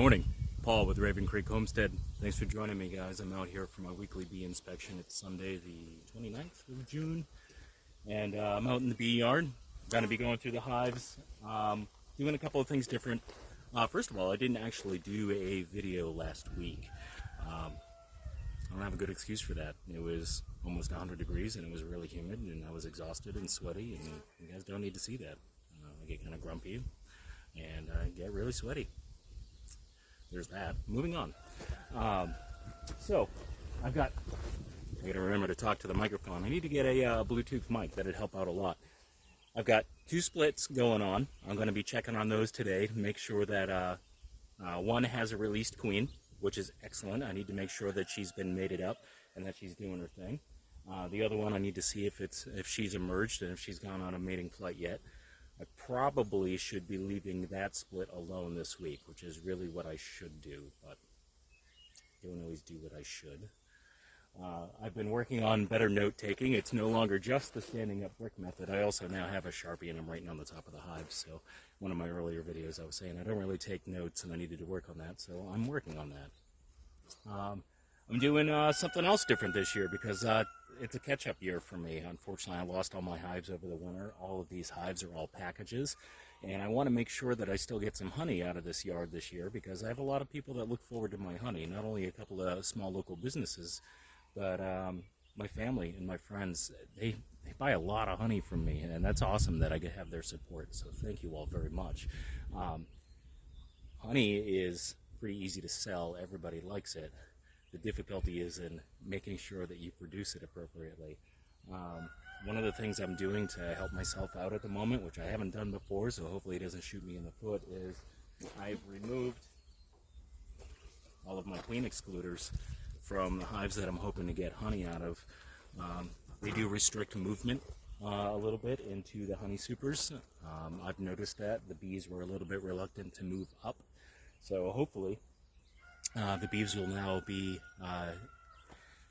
morning, Paul with Raven Creek Homestead. Thanks for joining me, guys. I'm out here for my weekly bee inspection. It's Sunday the 29th of June, and I'm out in the bee yard. I'm going to be going through the hives, doing a couple of things different. First of all, I didn't actually do a video last week. I don't have a good excuse for that. It was almost 100 degrees and it was really humid and I was exhausted and sweaty, and you guys don't need to see that. I get kind of grumpy and I get really sweaty. There's that. Moving on. So I gotta remember to talk to the microphone. I need to get a Bluetooth mic. That'd help out a lot. I've got two splits going on. I'm going to be checking on those today to make sure that one has a released queen, which is excellent. I need to make sure that she's been mated up and that she's doing her thing. The other one, I need to see if she's emerged and if she's gone on a mating flight yet. I probably should be leaving that split alone this week, which is really what I should do, but I don't always do what I should. I've been working on better note-taking. It's no longer just the standing-up brick method. I also now have a Sharpie, and I'm writing on the top of the hive. So one of my earlier videos, I was saying I don't really take notes, and I needed to work on that, so I'm working on that. I'm doing something else different this year because it's a catch-up year for me. Unfortunately, I lost all my hives over the winter. All of these hives are all packages, and I want to make sure that I still get some honey out of this yard this year because I have a lot of people that look forward to my honey, not only a couple of small local businesses, but my family and my friends. They buy a lot of honey from me, and that's awesome that I get have their support, so thank you all very much. Honey is pretty easy to sell. Everybody likes it. The difficulty is in making sure that you produce it appropriately. One of the things I'm doing to help myself out at the moment, which I haven't done before, so hopefully it doesn't shoot me in the foot, is I've removed all of my queen excluders from the hives that I'm hoping to get honey out of. They do restrict movement a little bit into the honey supers. I've noticed that the bees were a little bit reluctant to move up, so hopefully the bees will now be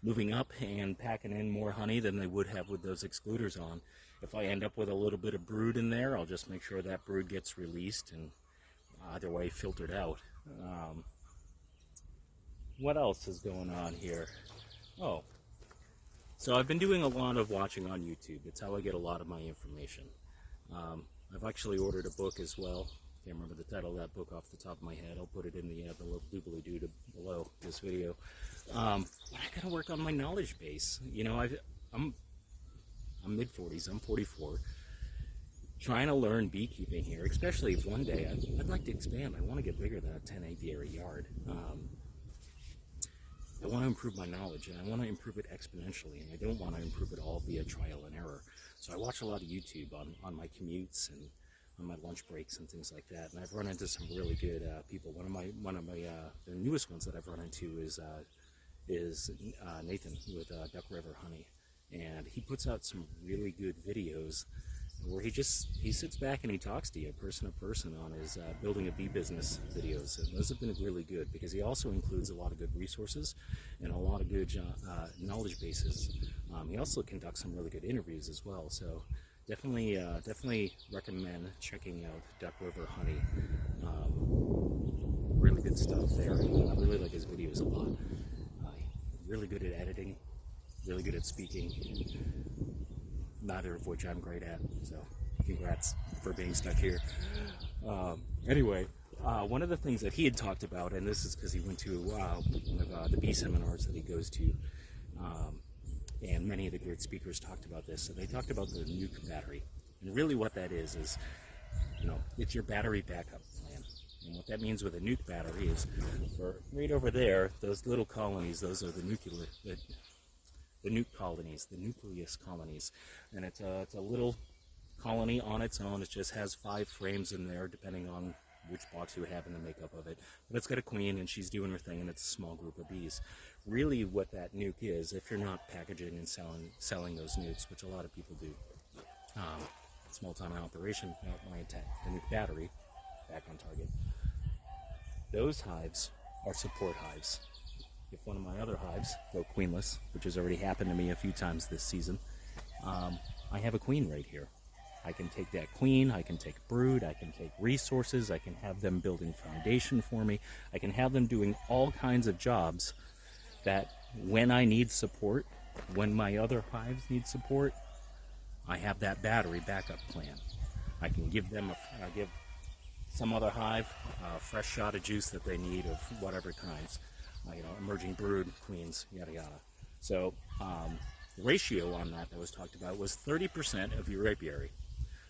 moving up and packing in more honey than they would have with those excluders on. If I end up with a little bit of brood in there, I'll just make sure that brood gets released and either way filtered out. What else is going on here? Oh, so I've been doing a lot of watching on YouTube. It's how I get a lot of my information. I've actually ordered a book as well. Can't remember the title of that book off the top of my head. I'll put it in the doobly-doo below this video. But I gotta work on my knowledge base. You know, I'm mid-40s. I'm 44. Trying to learn beekeeping here, especially if one day I'd like to expand. I want to get bigger than a 10 apiary yard. I want to improve my knowledge, and I want to improve it exponentially, and I don't want to improve it all via trial and error. So I watch a lot of YouTube on my commutes and on my lunch breaks and things like that, and I've run into some really good people. One of my the newest ones that I've run into is Nathan with Duck River Honey, and he puts out some really good videos where he sits back and he talks to you person to person on his building a bee business videos, and those have been really good because he also includes a lot of good resources and a lot of good knowledge bases. He also conducts some really good interviews as well, so definitely recommend checking out Duck River Honey. Really good stuff there. I really like his videos a lot. Really good at editing, really good at speaking, neither of which I'm great at, so congrats for being stuck here. Anyway, one of the things that he had talked about, and this is because he went to one of the bee seminars that he goes to, and many of the great speakers talked about this. So they talked about the nuke battery, and really what that is, you know, it's your battery backup plan. And what that means with a nuke battery is, for right over there, those little colonies, those are the nuke colonies, the nucleus colonies, and it's a little colony on its own. It just has 5 frames in there, depending on which box you have in the makeup of it. But it's got a queen, and she's doing her thing, and it's a small group of bees. Really, what that nuke is, if you're not packaging and selling those nukes, which a lot of people do, small-time operation, not my intent. The nuke battery, back on target. Those hives are support hives. If one of my other hives go queenless, which has already happened to me a few times this season, I have a queen right here. I can take that queen, I can take brood, I can take resources, I can have them building foundation for me, I can have them doing all kinds of jobs that when I need support, when my other hives need support, I have that battery backup plan. I can give them give some other hive a fresh shot of juice that they need of whatever kinds, emerging brood, queens, yada yada. So the ratio on that was talked about was 30% of your apiary.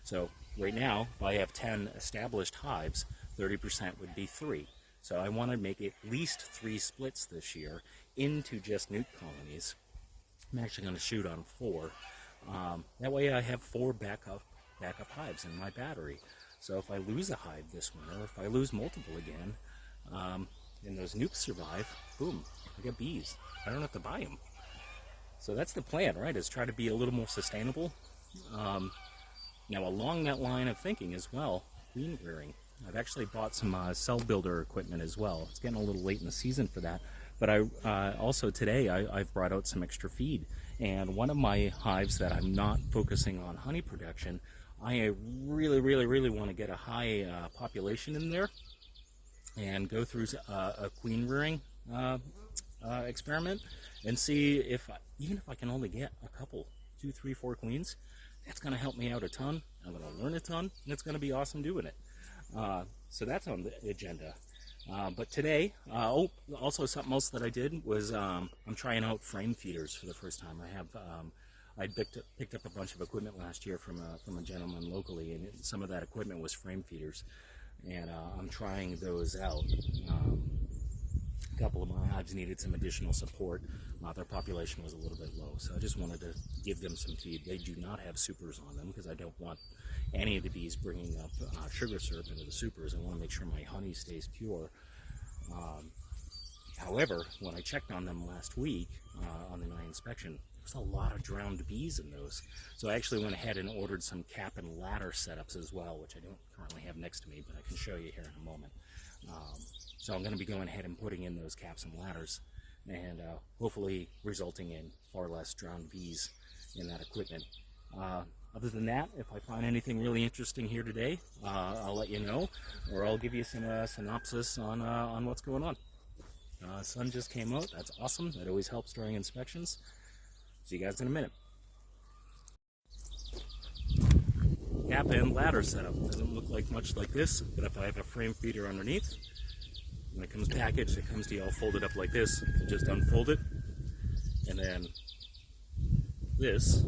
So right now, if I have 10 established hives, 30% would be 3. So I want to make at least 3 splits this year into just nuke colonies. I'm actually going to shoot on 4. That way I have 4 backup hives in my battery. So if I lose a hive this winter, or if I lose multiple again, and those nukes survive, boom, I got bees. I don't have to buy them. So that's the plan, right, is try to be a little more sustainable. Now along that line of thinking as well, queen rearing. I've actually bought some cell builder equipment as well. It's getting a little late in the season for that. But also today I've brought out some extra feed. And one of my hives that I'm not focusing on honey production, I really want to get a high population in there and go through a queen rearing experiment and see if, even if I can only get a couple, 2, 3, 4 queens, that's going to help me out a ton. I'm going to learn a ton, and it's going to be awesome doing it. So that's on the agenda. But today, also something else that I did was I'm trying out frame feeders for the first time. I picked up a bunch of equipment last year from a gentleman locally, and some of that equipment was frame feeders, and I'm trying those out. A couple of my hives needed some additional support. Their population was a little bit low, so I just wanted to give them some feed. They do not have supers on them because I don't want any of the bees bringing up sugar syrup into the supers. I want to make sure my honey stays pure. However, when I checked on them last week on the night inspection, there's a lot of drowned bees in those. So I actually went ahead and ordered some cap and ladder setups as well, which I don't currently have next to me, but I can show you here in a moment. So I'm going to be going ahead and putting in those caps and ladders, and hopefully resulting in far less drowned bees in that equipment. Other than that, if I find anything really interesting here today, I'll let you know, or I'll give you some synopsis on what's going on. Sun just came out. That's awesome. That always helps during inspections. See you guys in a minute. Cap and ladder setup. Doesn't look like much like this, but if I have a frame feeder underneath, when it comes packaged, it comes to you all folded up like this. You just unfold it, and then this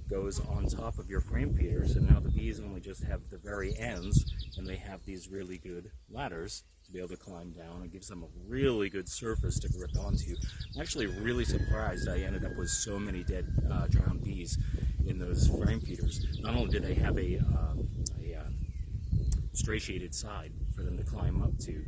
goes on top of your frame feeder. So now the bees only just have the very ends, and they have these really good ladders to be able to climb down. It gives them a really good surface to grip onto. I'm actually really surprised I ended up with so many dead drowned bees in those frame feeders. Not only did they have a stray-shaded side for them to climb up to,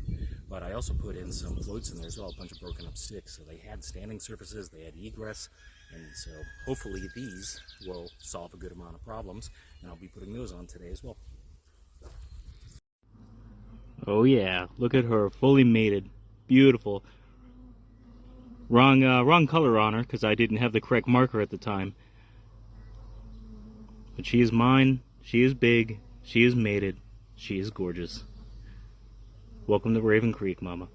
but I also put in some floats in there as well, a bunch of broken up sticks. So they had standing surfaces, they had egress, and so hopefully these will solve a good amount of problems, and I'll be putting those on today as well. Oh yeah, look at her, fully mated, beautiful. Wrong color on her because I didn't have the correct marker at the time. But she is mine, she is big, she is mated, she is gorgeous. Welcome to Raven Creek, Mama.